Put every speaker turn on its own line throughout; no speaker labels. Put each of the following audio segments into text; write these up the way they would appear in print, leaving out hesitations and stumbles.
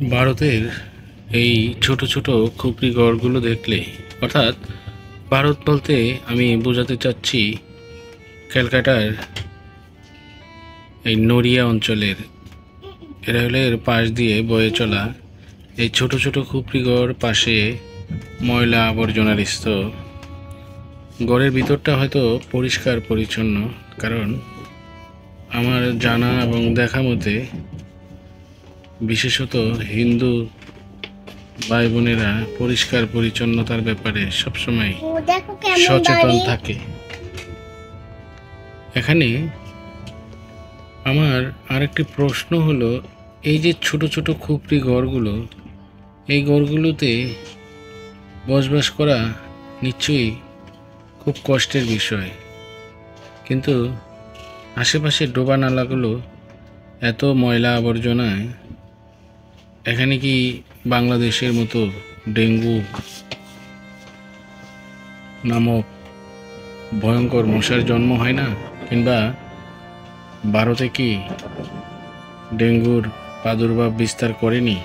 ভারতের এই ছোট ছোট খুপড়ি গড়গুলো দেখলে, অর্থাৎ ভারত বলতে আমি বোঝাতে চাচ্ছি ক্যালকাটার এই নড়িয়া অঞ্চলের রেলের পাশ দিয়ে বয়ে চলা এই ছোট ছোট খুপড়ি গড়, পাশে ময়লা আবর্জনার স্তূপ। গড়ের ভিতরটা হয়তো পরিষ্কার পরিচ্ছন্ন, কারণ আমার জানা এবং দেখা মতে বিশেষত হিন্দু ভাই বোনেরা পরিষ্কার পরিচ্ছন্নতার ব্যাপারে সবসময় সচেতন থাকে। এখানে আমার আরেকটি প্রশ্ন হলো, এই যে ছোট ছোট খুপড়ি ঘরগুলো, এই ঘরগুলোতে বসবাস করা নিশ্চয়ই খুব কষ্টের বিষয়, কিন্তু আশেপাশে ডোবা নালাগুলো এত ময়লা আবর্জনায়, এখানে কি বাংলাদেশের মতো ডেঙ্গু নামক ভয়ঙ্কর মশার জন্ম হয় না? কিংবা ভারতে কি ডেঙ্গুর প্রাদুর্ভাব বিস্তার করেনি?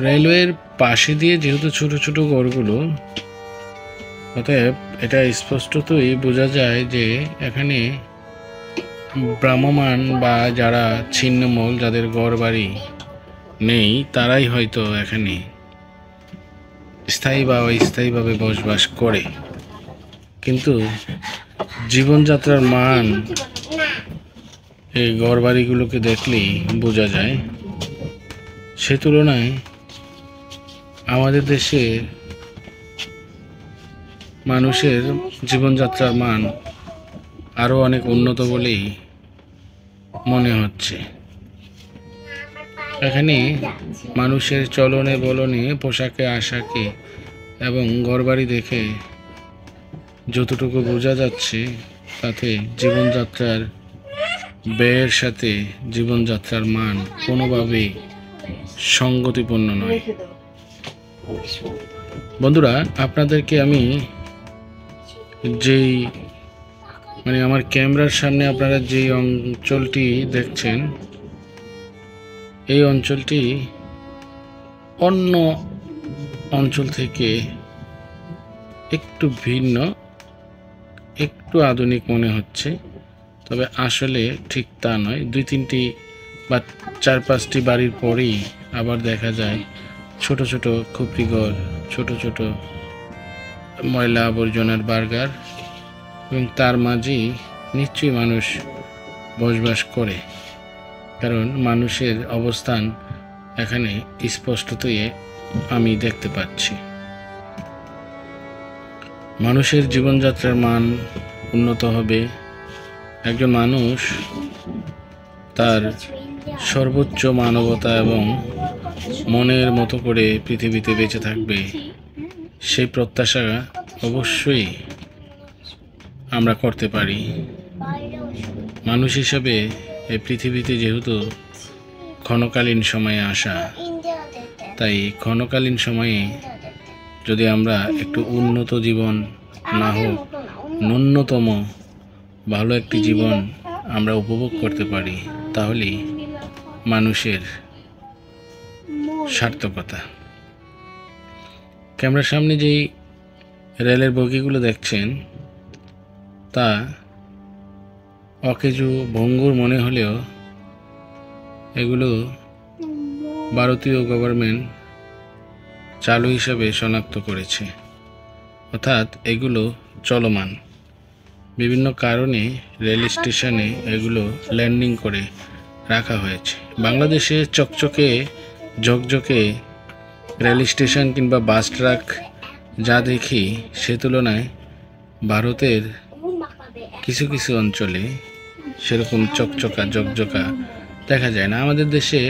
রেলওয়ের পাশে দিয়ে যেহেতু ছোট ছোট ঘরগুলো, অতএব এটা স্পষ্টতই বোঝা যায় যে এখানে ভ্রাম্যমাণ বা যারা ছিন্নমূল, যাদের ঘর বাড়ি নেই, তারাই হয়তো এখানে স্থায়ী বা অস্থায়ীভাবে বসবাস করে। কিন্তু জীবনযাত্রার মান এই ঘর বাড়িগুলোকে দেখলেই বোঝা যায়। সে তুলনায় আমাদের দেশে মানুষের জীবনযাত্রার মান আরও অনেক উন্নত বলেই মনে হচ্ছে। এখানে মানুষের চলনে বলনে, পোশাকে আশাকে এবং ঘরবাড়ি দেখে যতটুকু বোঝা যাচ্ছে, তাতে জীবনযাত্রার ব্যয়ের সাথে জীবনযাত্রার মান কোনোভাবেই সঙ্গতিপূর্ণ নয়। বন্ধুরা, আপনাদেরকে আমি যেই আমার ক্যামেরার সামনে আপনারা যে অঞ্চলটি দেখছেন, এই অঞ্চলটি অন্য অঞ্চল থেকে একটু ভিন্ন, একটু আধুনিক মনে হচ্ছে, তবে আসলে ঠিক তা নয়। 2-3টি বা 4-5টি বাড়ির পরেই আবার দেখা যায় ছোট ছোট খুপড়ি ঘর, ছোট ছোট ময়লা আবর্জনার বার্গার, এবং তার মাঝেই নিশ্চয়ই মানুষ বসবাস করে, কারণ মানুষের অবস্থান এখানে স্পষ্টতই আমি দেখতে পাচ্ছি। মানুষের জীবনযাত্রার মান উন্নত হবে, একজন মানুষ তার সর্বোচ্চ মানবতা এবং মনের মতো করে পৃথিবীতে বেঁচে থাকবে, সেই প্রত্যাশা অবশ্যই আমরা করতে পারি। মানুষ হিসেবে এই পৃথিবীতে যেহেতু ক্ষণকালীন সময়ে আসা, তাই ক্ষণকালীন সময়ে যদি আমরা একটু উন্নত জীবন না হোক, ন্যূনতম ভালো একটি জীবন আমরা উপভোগ করতে পারি, তাহলেই মানুষের সার্থকতা। ক্যামেরার সামনে যেই রেলের বগিগুলো দেখছেন, তা অকেজো ভঙ্গুর মনে হলেও এগুলো ভারতীয় গভর্নমেন্ট চালু হিসাবে শনাক্ত করেছে, অর্থাৎ এগুলো চলমান। বিভিন্ন কারণে রেল স্টেশনে এগুলো ল্যান্ডিং করে রাখা হয়েছে। বাংলাদেশে চকচকে ঝকঝকে রেল স্টেশন কিংবা বাস ট্রাক যা দেখি, সে তুলনায় ভারতের কিছু কিছু অঞ্চলে সেরকম চকচকা ঝকঝকা দেখা যায় না। আমাদের দেশে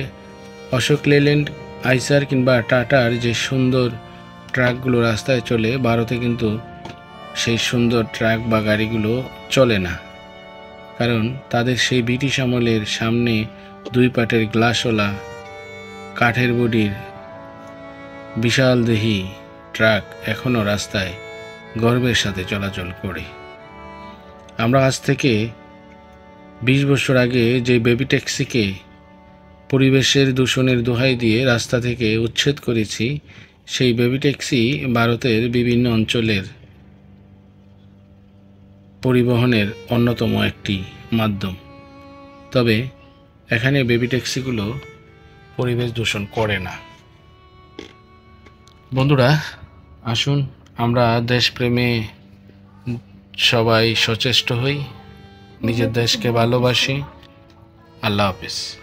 অশোক লেল্যান্ড, আইসার কিংবা টাটার যে সুন্দর ট্রাকগুলো রাস্তায় চলে, ভারতে কিন্তু সেই সুন্দর ট্রাক বা গাড়িগুলো চলে না, কারণ তাদের সেই ব্রিটিশ আমলের সামনে 2 পাটের গ্লাসওয়ালা কাঠের বডির বিশাল দেহি ট্রাক এখনও রাস্তায় গর্বের সাথে চলাচল করে। আমরা আজ থেকে 20 বছর আগে যে বেবি ট্যাক্সিকে পরিবেশের দূষণের দোহাই দিয়ে রাস্তা থেকে উচ্ছেদ করেছি, সেই বেবি ট্যাক্সি ভারতের বিভিন্ন অঞ্চলের পরিবহনের অন্যতম একটি মাধ্যম। তবে এখানে বেবি ট্যাক্সিগুলো পরিবেশ দূষণ করে না। বন্ধুরা, আসুন আমরা দেশপ্রেমে সবাই সচেষ্ট হই, নিজের দেশকে ভালোবাসি। আল্লাহ হাফেজ।